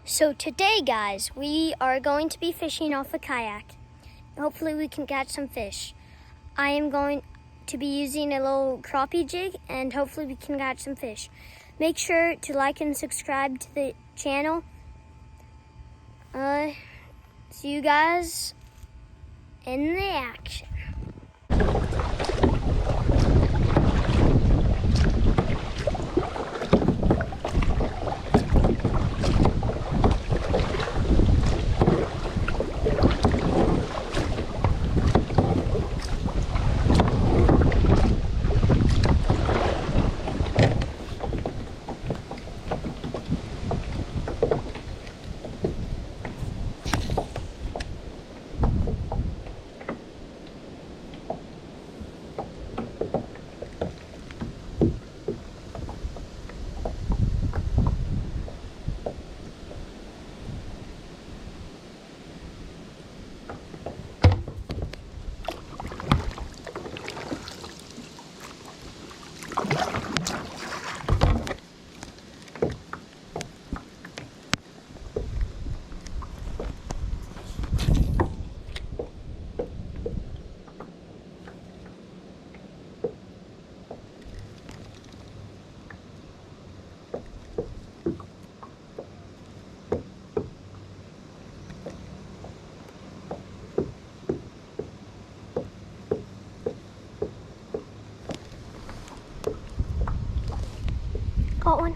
So today, guys, we are going to be fishing off a kayak. Hopefully we can catch some fish. I am going to be using a little crappie jig, and hopefully we can catch some fish. Make sure to like and subscribe to the channel. See you guys in the action. Caught one.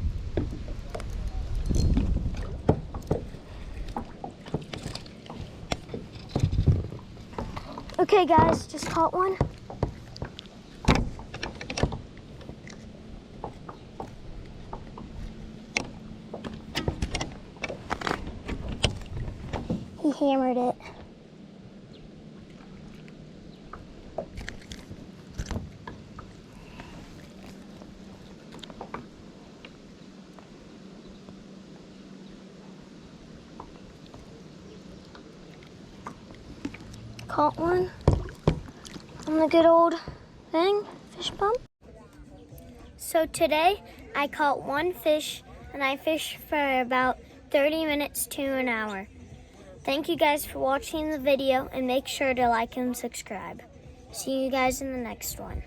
Okay, guys, just caught one. He hammered it. Caught one on the good old fish pump. So today I caught one fish and I fished for about 30 minutes to an hour. Thank you guys for watching the video, and make sure to like and subscribe. See you guys in the next one.